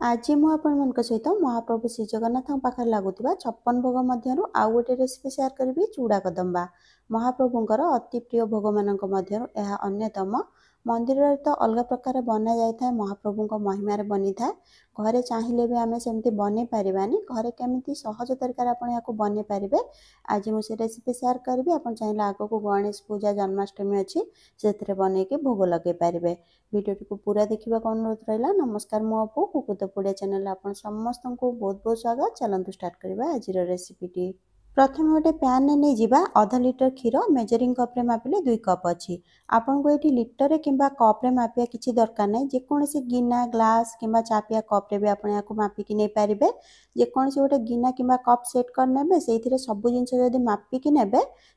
आज मु आपण सहित महाप्रभु श्री जगन्नाथ पाखे लगुवा 56 भोग मध्य आउ गोटे रेसिपी शेयर करी चूड़ा कदम्बा। महाप्रभुंकर अति प्रिय भोग मान अन्यतम। मंदिर तो अलग प्रकार बना जाए महाप्रभु महिमार बनी था। घरे चाहिए भी आम सेमती बन पारानी घरे केमी सहज तरीका आप बन पारे। आज मुझे रेसिपी शेयर करी आप चाहिए आग को गणेश पूजा जन्माष्टमी अच्छी से बनई भोग लगे पारे। वीडियो को पूरा देखा अनुरोध रहा। नमस्कार मु अपू कुकुतपुड़िया चैनल आप समस्त को बहुत बहुत स्वागत। चलतु स्टार्ट करवा आज रेसिपी। प्रथम गोटे पैन ने नहीं जावा आधा लिटर क्षीर मेजरिंग कप रे मापिले 2 कप अच्छी आपन को ये लिटर कि कप रे मापिया किसी दरकार नहीं। जेकोसी गिना ग्लास कि चापिया कप रे भी आप मापिकी नहीं पारे। जेकोसी गोटे गिना कि कप सेट करने से सब जिन मापिकी ने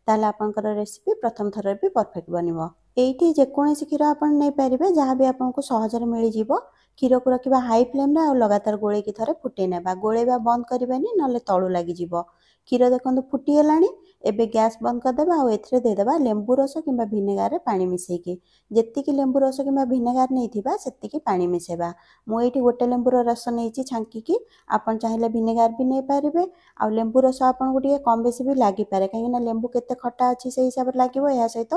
आपंकर रेसिपी प्रथम थर भी परफेक्ट बन। एठी जेकोसी क्षीर आप नहीं पारे जहाँ भी आपको सहजरे मिल जाव। क्षीर को रखा हाई फ्लेम रे लगातार गोले की थरे फुटे नेबा। गोलेबा बंद करबानी नले तळु लागि जिवो। क्षीर देखो फुटीगलाणी एबे गैस बंद करदेबा आ एथिरे देदेबा लेंबू रस किंबा भिनेगार रे पानी मिसेकी। जेतिकी लेंबू रस किंबा भिनेगार नैथिबा सेतिकी पानी मिसेबा। मु एठी गोटे लेंबू रस नैची छांकीकी आपन चाहिले भिनेगार भी नै पारिबे। आ लेंबू रस आपन को ଟିକେ कम बेसी भी लागि पारे काहे ना लेंबू केते खट्टा अछि से हिसाब रे लागिवो। या सहित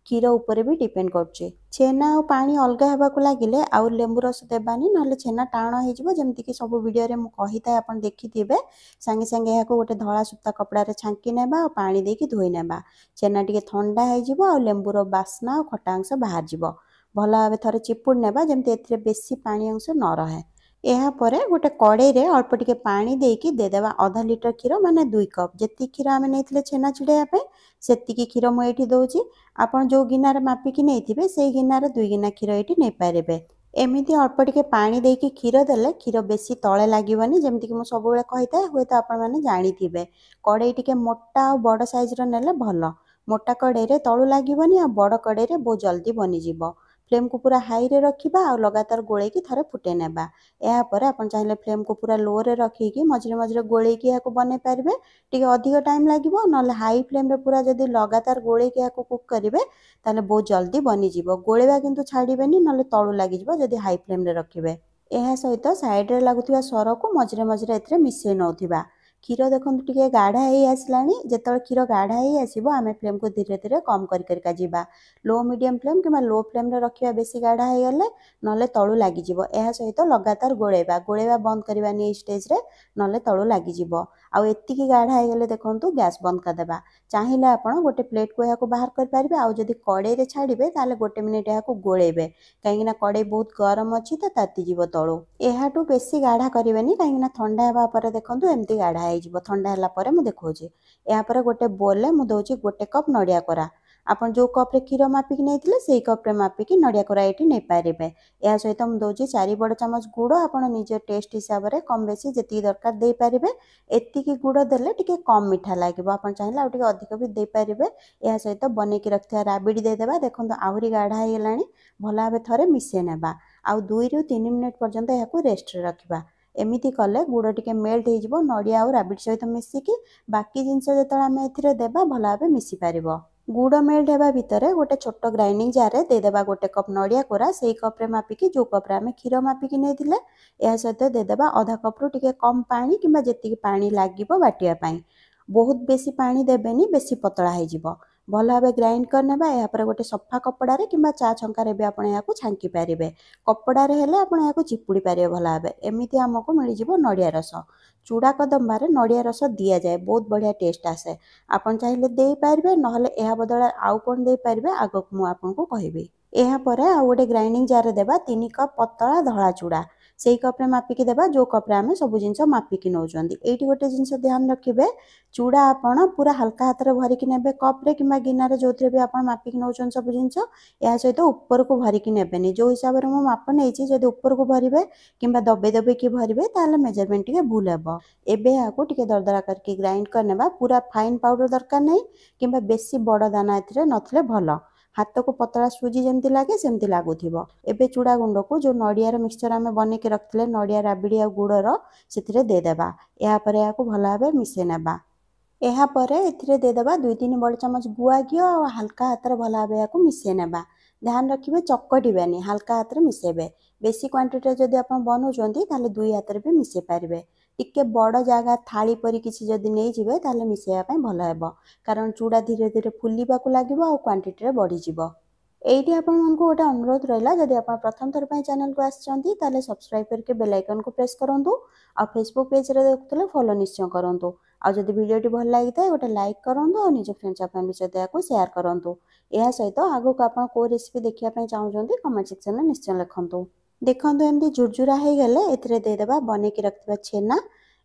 क्षीर ऊपर भी डिपेंड करछि। छेना और पानी अलग हेबा को लागिले आ लेंबू रस देबानी नले छेना टाण हो जिवो। जेमति कि सब वीडियो रे मु कहिता आपन देखिथिबे संगे संगे याको गोटे धळा सुता कपड़ा रे छांकी नेबा और पानी देकी धोई नेबा। छेना टिके ठंडा हो जिवो आ लेंबू रो बास्ना और खट्टा अंश बाहर जिवो। भल भाबे थरे चिपुड़ नेबा जेमति एथिरे बेसी पानी अंश न रहे। ଏହା ପରେ ଗୋଟେ କଡ଼େଇରେ ଅଳ୍ପ ଟିକେ ପାଣି ଦେଇକି ଦେଇଦେବା आधा लिटर क्षीर माने 2 कप। जेति क्षीर आमे नेइथिले छेना छिड़ाया पे सेतिकी क्षीर मु एठी दउची। आपण जो गिनार मापिकी नेइथिबे सेई गिनार 2 गिना क्षीर एठी नै पारेबे। एमिति अल्प टिके पानी देकी क्षीर देले क्षीर बेसी तळे लागिवनी। जेमति कि मु सब बेले कहिता होय त आपण माने जानिथिबे। कड़ेई टिके मोटा और बड़ साइज रो नेले भलो। मोटा कड़ेई रे तळु लागिवनी आ बड़ कड़ेई रे बहुत जल्दी बनि जिवो। फ्लेम को पूरा हाई रे रखिबा और लगातार गोलेकी थरे फुटे नेबा। या पर आपण चाहिले फ्लेम को पूरा लो रे रखिकी मझरे मझरे गोलेकी याको बने पारबे। टिके अधिक टाइम लागिवो नले हाई फ्लेम रे पूरा जदी लगातार गोलेकी याको कुक करिवे ताले बहुत जल्दी बनि जिवो। गोलेबा किंतु छाड़ीबेनी नले तळु लागि जिवो जदी हाई फ्लेम रे रखिबे। एहा सहित साइड रे लागुथिबा सर को मझरे मझरे एथरे मिसै नउथिबा। क्षीर देखंतु टिके गाढ़ा हे आसलानी। जेतळे क्षीर गाढ़ा हे आसीबो आमे फ्लेम को धीरे धीरे कम करि करिका जिबा। लो मीडियम फ्लेम किबा लो फ्लेम रे रखिबा। बेसी गाढ़ा हे गले नले तळु लागि जिवो। एहा सहित लगातार गोलेबा गोलेबा बंद करबानी ए स्टेज रे नले तळु लागि जिवो। आ एतिकी गाढ़ा हे गले देखंतु गैस बंद कर देबा। चाहिले आपण गोटे प्लेट को याको बाहर कर पारिबे। आ जदी कड़ेई रे छाड़ीबे ताले गोटे मिनिट याको गोलेबे काहेकि कड़ेई बहुत गरम अछि त ताती जिवो तळु। एहाटू बेसी गाढ़ा करिवेनी काहेकि ठंडा हेबा परे देखंतु एमती गाढ़ा हे जिवो। ठंडा हला परे मु देखौची। या परे गोटे बोल ले मु दउची गोटे कप नडिया कोरा। आपण जो कप रे क्षीर मापिकी नेइथिले सेई कप रे मापिकी नडिया कोरा एठी नै पारिबे। या सहित मु दउची 4 बड़ चमच गुड़। आपण निज टेस्ट हिसाब रे कम बेसी जेती दरकार दे पारिबे। एतिकी गुड़ देले टिके कम मिठा लागिबो। आपण चाहिले आ टिके अधिक भी दे पारिबे। या सहित बनेकी रखथिया राबिडी दे देबा। देखंतु आहुरी गाढ़ा हे गेलानी। भला भाबे थरे मिसे नेबा आ 2 रु 3 मिनिट पर्यंत याको रेस्ट रे रखिबा। एमिति कले गुड़ टिके मेल्ट हो जिवो नडिया और राबिडी सहित मिसिकी बाकी जिंस जेतळे आमे एथिरे देबा भला भाबे मिसी पारिबो। गुड़ मेल्ट हेबा भितरे गोटे छोट ग्राइंडिंग जार रे दे देबा गोटे कप नडिया कोरा। सेई कप रे मापिकी जो कप रे आमे क्षीर मापिकी नेथिले या सहित दे देबा आधा कप रु टिके कम पानी किंबा जेतिकी पानी लागिबो बाटिया पई। बहुत बेसी पानी देबेनी बेसी पतला हे जिवो। भला भाबे ग्राइंड करनेबा। या पर गोटे सफा कपड़ा रे किंबा चा छंका रे भी आपण याको छांकी पारिबे। कपड़ा रे हेले आपण याको चिपुडी पारिबे भला भाबे। एमिति हमको मिल जिवो नडिया रस। चूड़ा कदम्बा रे नडिया रस दिया जाए बहुत बढ़िया टेस्ट आसे। आपण चाहिले देई पारिबे नहले एहा बदला आउ कोन देई पारिबे आगो मु आपन को कहिबे। एहा परे आ गोटे ग्राइंडिंग जार रे देबा 3 कप पतला धळा चूड़ा। सेई कप रे मापिकी देबा जो कप रे आमे सब जिंस मापिकी नउचंदी। एठी गोटे जिंस ध्यान रखिबे चूड़ा आपण पूरा हल्का हाथ रे भरिकी नेबे कप रे किंबा गिना रे जोथरे भी आपण मापिकी नउचन सब जिंस। या सहित ऊपर को भरिकी नेबेनी। जो हिसाब रे मु माप नेइची जदि ऊपर को भरिबे किंबा दबे दबे की भरिबे ताले मेजरमेंट टिके भूल हेबो। एबे याको टिके दरदरा करके ग्राइंड करनेबा। पूरा फाइन पाउडर दरकार नै किंबा बेसी बड़ दाना एथिरे नथले भलो। हाथ को पतला सुजी जेमती लागे सेमती लागुथिबो। एबे चूड़ा गुंड को जो नडिया रो मिक्सचर आमे बने के रखथिले नडिया राबिडी आ गुड़ रो सेथिरे दे देबा। या परे याको भला भाबे मिसे नेबा। एहा परे एथिरे दे देबा 2-3 बड़ चमच गुआ घियो और हल्का हाथ रे भला भाबे याको मिसे नेबा। ध्यान रखिबे चकटिबेनी हल्का हाथ रे मिसेबे। बेसी क्वांटिटी जदि आप बनाउछन्ती ताले 2 हाथ रे भी मिसै पारिबे। टिके बड़ जागा थाली परी किछि जदि नै जिवे ताले मिसैया पय भलो हेबो, कारण चूड़ा धीरे धीरे फुलिबाकू लागिबो आ क्वांटिटी रे बढ़ी जिवो। एइठी आपनमानकू गोटे अनुरोध रहिला, जदि आप प्रथम थर पय चैनल को आछन्ती ताले सब्सक्राइब करके बेल आइकन को प्रेस करंतु आ फेसबुक पेज रे देखुतले फॉलो निश्चय करंतु। आ जदि वीडियोटी भल लागिताय गोटे लाइक करंतु और निज फ्रेंड्स आ फैमिली सहित याको शेयर करंतु। एहा सहित आगो को आपण को रेसिपी देखिया पय चाहुचन्ती कमेंट सेक्शन में निश्चय लिखंतु। देखंतु एमती झुरझुरा हे गेले एथिरे दे देबा बने की रखथिबा छेना।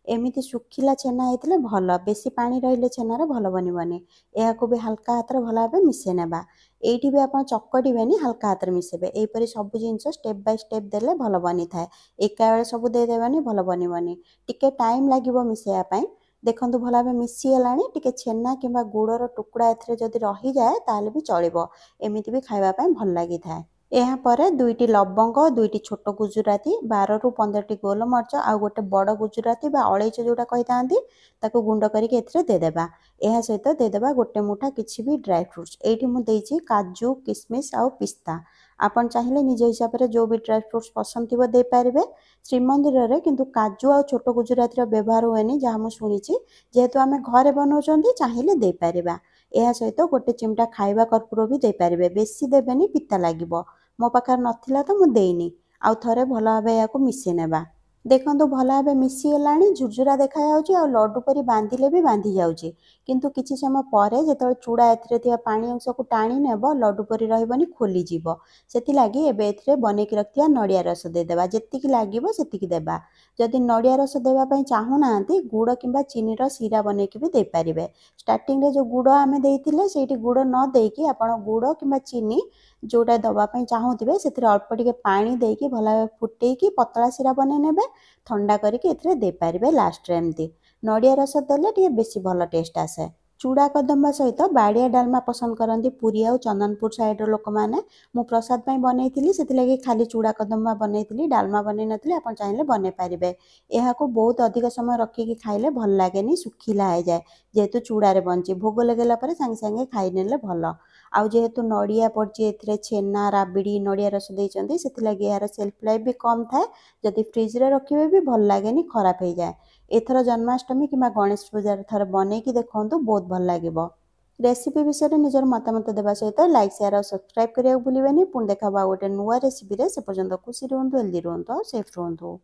एमिति सुखिला छेना हेतिले भल, बेसी पानी रहिले छेना रे भल बनिबनी। एहाको भी हल्का हाथ रे भल भाबे मिसे नेबा। एइठी भी आपण चकटिबेनी, हल्का हाथ रे मिसेबे। एई परी सब जिंस स्टेप बाय स्टेप देले भल बनी थाए। एका बेले सब दे देबानी भल बनिबनी, टिके टाइम लागिबो मिसेया पय। देखंतु भल भाबे मिसी गेलानी, टिके छेना किबा गुड़र टुकड़ा एथिरे जदि रही जाए ताले भी चलिबो। एमिति भी खाइबा पय भल लागि थाए। ଏହା ପରେ 2ଟି ଲବଙ୍ଗ, 2ଟି ଛୋଟ ଗୁଜୁରାତି, 12 ରୁ 15ଟି ଗୋଲମରିଚ ଆଉ ଗୋଟେ ବଡ଼ ଗୁଜୁରାତି ବା ଅଳେଇଚ ଯୋଉଟା କହିଥାନ୍ତି ତାକୁ ଗୁଣ୍ଡ କରିକି ଏଥିରେ ଦେଇଦେବା। ଏହା ସହିତ ଦେଇଦେବା ଗୋଟେ ମୁଠା କିଛି ବି ଡ୍ରାଏ ଫ୍ରୁଟ୍ସ। ଏଇଠି ମୁଁ ଦେଇଛି କାଜୁ, କିସମିସ୍ ଆଉ ପିସ୍ତା। ଆପଣ ଚାହିଁଲେ ନିଜ ହିସାବରେ ଯୋଉ ବି ଡ୍ରାଏ ଫ୍ରୁଟ୍ସ ପସନ୍ଦ ଥିବ ଦେଇପାରିବେ। ଶ୍ରୀମନ୍ଦିରରେ କିନ୍ତୁ କାଜୁ ଆଉ ଛୋଟ ଗୁଜୁରାତିର ବ୍ୟବହାର ହୁଏନି, ଯାହା ମୁଁ ଶୁଣିଛି। ଯେହେତୁ ଆମେ ଘରେ ବନାଉଛନ୍ତି ଚାହିଁଲେ ଦେଇପାରିବା। ଏହା ସହିତ ଗୋଟେ ଚିମଟା ଖାଇବା କର୍ପୂର ବି ଦେଇପାରିବେ, ବେଶୀ ଦେବେନି ପିତା ଲାଗିବ। ମୋ ପାଖରେ ନଥିଲା ତ ମୁଁ ଦେଇନି। ଆଉ ଥରେ ଭଲ ଭାବେ ଏହାକୁ ମିଶେଇ ନେବା। ଦେଖନ୍ତୁ ଭଲ ଭାବେ ମିଶି ଗଲାଣି, ଝୁରଝୁରା ଦେଖାଯାଉଛି ଆଉ ଲଡୁ ପରି ବାନ୍ଧିଲେ ବି ବାନ୍ଧି ଯାଉଛି। କିନ୍ତୁ କିଛି ସମୟ ପରେ ଯେତେବେଳେ ଚୁଡ଼ା ଏଥିରେ ଥିବା ପାଣି ଅଂଶକୁ ଟାଣି ନେବ, ଲଡୁ ପରି ରହିବନି, ଖୋଲିଯିବ। ସେଥିଲାଗି ଏବେ ଏଥିରେ ବନେଇକି ରଖିଥିବା ନଡ଼ିଆ ରସ ଦେଇଦେବା। ଯେତିକି ଲାଗିବ ସେତିକି ଦେବା। ଯଦି ନଡ଼ିଆ ରସ ଦେବା ପାଇଁ ଚାହୁଁନାହାନ୍ତି, ଗୁଡ଼ କିମ୍ବା ଚିନିର ଶିରା ବନେଇକି ବି ଦେଇପାରିବେ। ଷ୍ଟାର୍ଟିଂରେ ଯେଉଁ ଗୁଡ଼ ଆମେ ଦେଇଥିଲେ ସେଇଠି ଗୁଡ଼ ନ ଦେଇକି ଆପଣ ଗୁଡ଼ କିମ୍ବା ଚିନି जोटा दवाई चाहूबे से अल्प टिके पानी देकी भल भाव फुटेकी पतला सीरा बनई नेबे, ठंडा करके देपारे लास्ट रे एमती नड़िया रस देले टिके बेसी भल टेस्ट आसे। चूड़ा कदम्बा सहित बाड़िया डालमा पसंद करती पुरी आ चंदनपुर साइड लोक मैंने। मु प्रसाद बनई से खाली चूड़ा कदम्बा बनई डालमा बनई नी, आप चाहिए बनई पारे। यह बहुत अधिक समय रखिकी खाइले भल लगे, सुखिला हो जाए। जेहेतु चूड़ारे बनची भोग लगेला सांगे सांगे खाई नेले भल। आउ जेहेतु नड़िया पड़ची एथिरे छेना राबिड़ी नड़िया रस देइचंती, सेथिलागि यार सेल्फ लाइफ भी कम थाए। जदि फ्रिज रे रखिबे भी भल लागेनी, खराब हो जाए। एथर जन्माष्टमी किंबा गणेश पूजा थर बनैकी देखंतु, बहुत भल लागिबो। रेसिपी विषय में निजर मतामत देवा सहित लाइक शेयर और सब्सक्राइब करिया भूलिबेनी। पुणी देखा गोटे नुआ रेसिपी रे, से पर्यंत खुशी रुहंतु, हेल्दी रुहंतु, सेफ रुहंतु।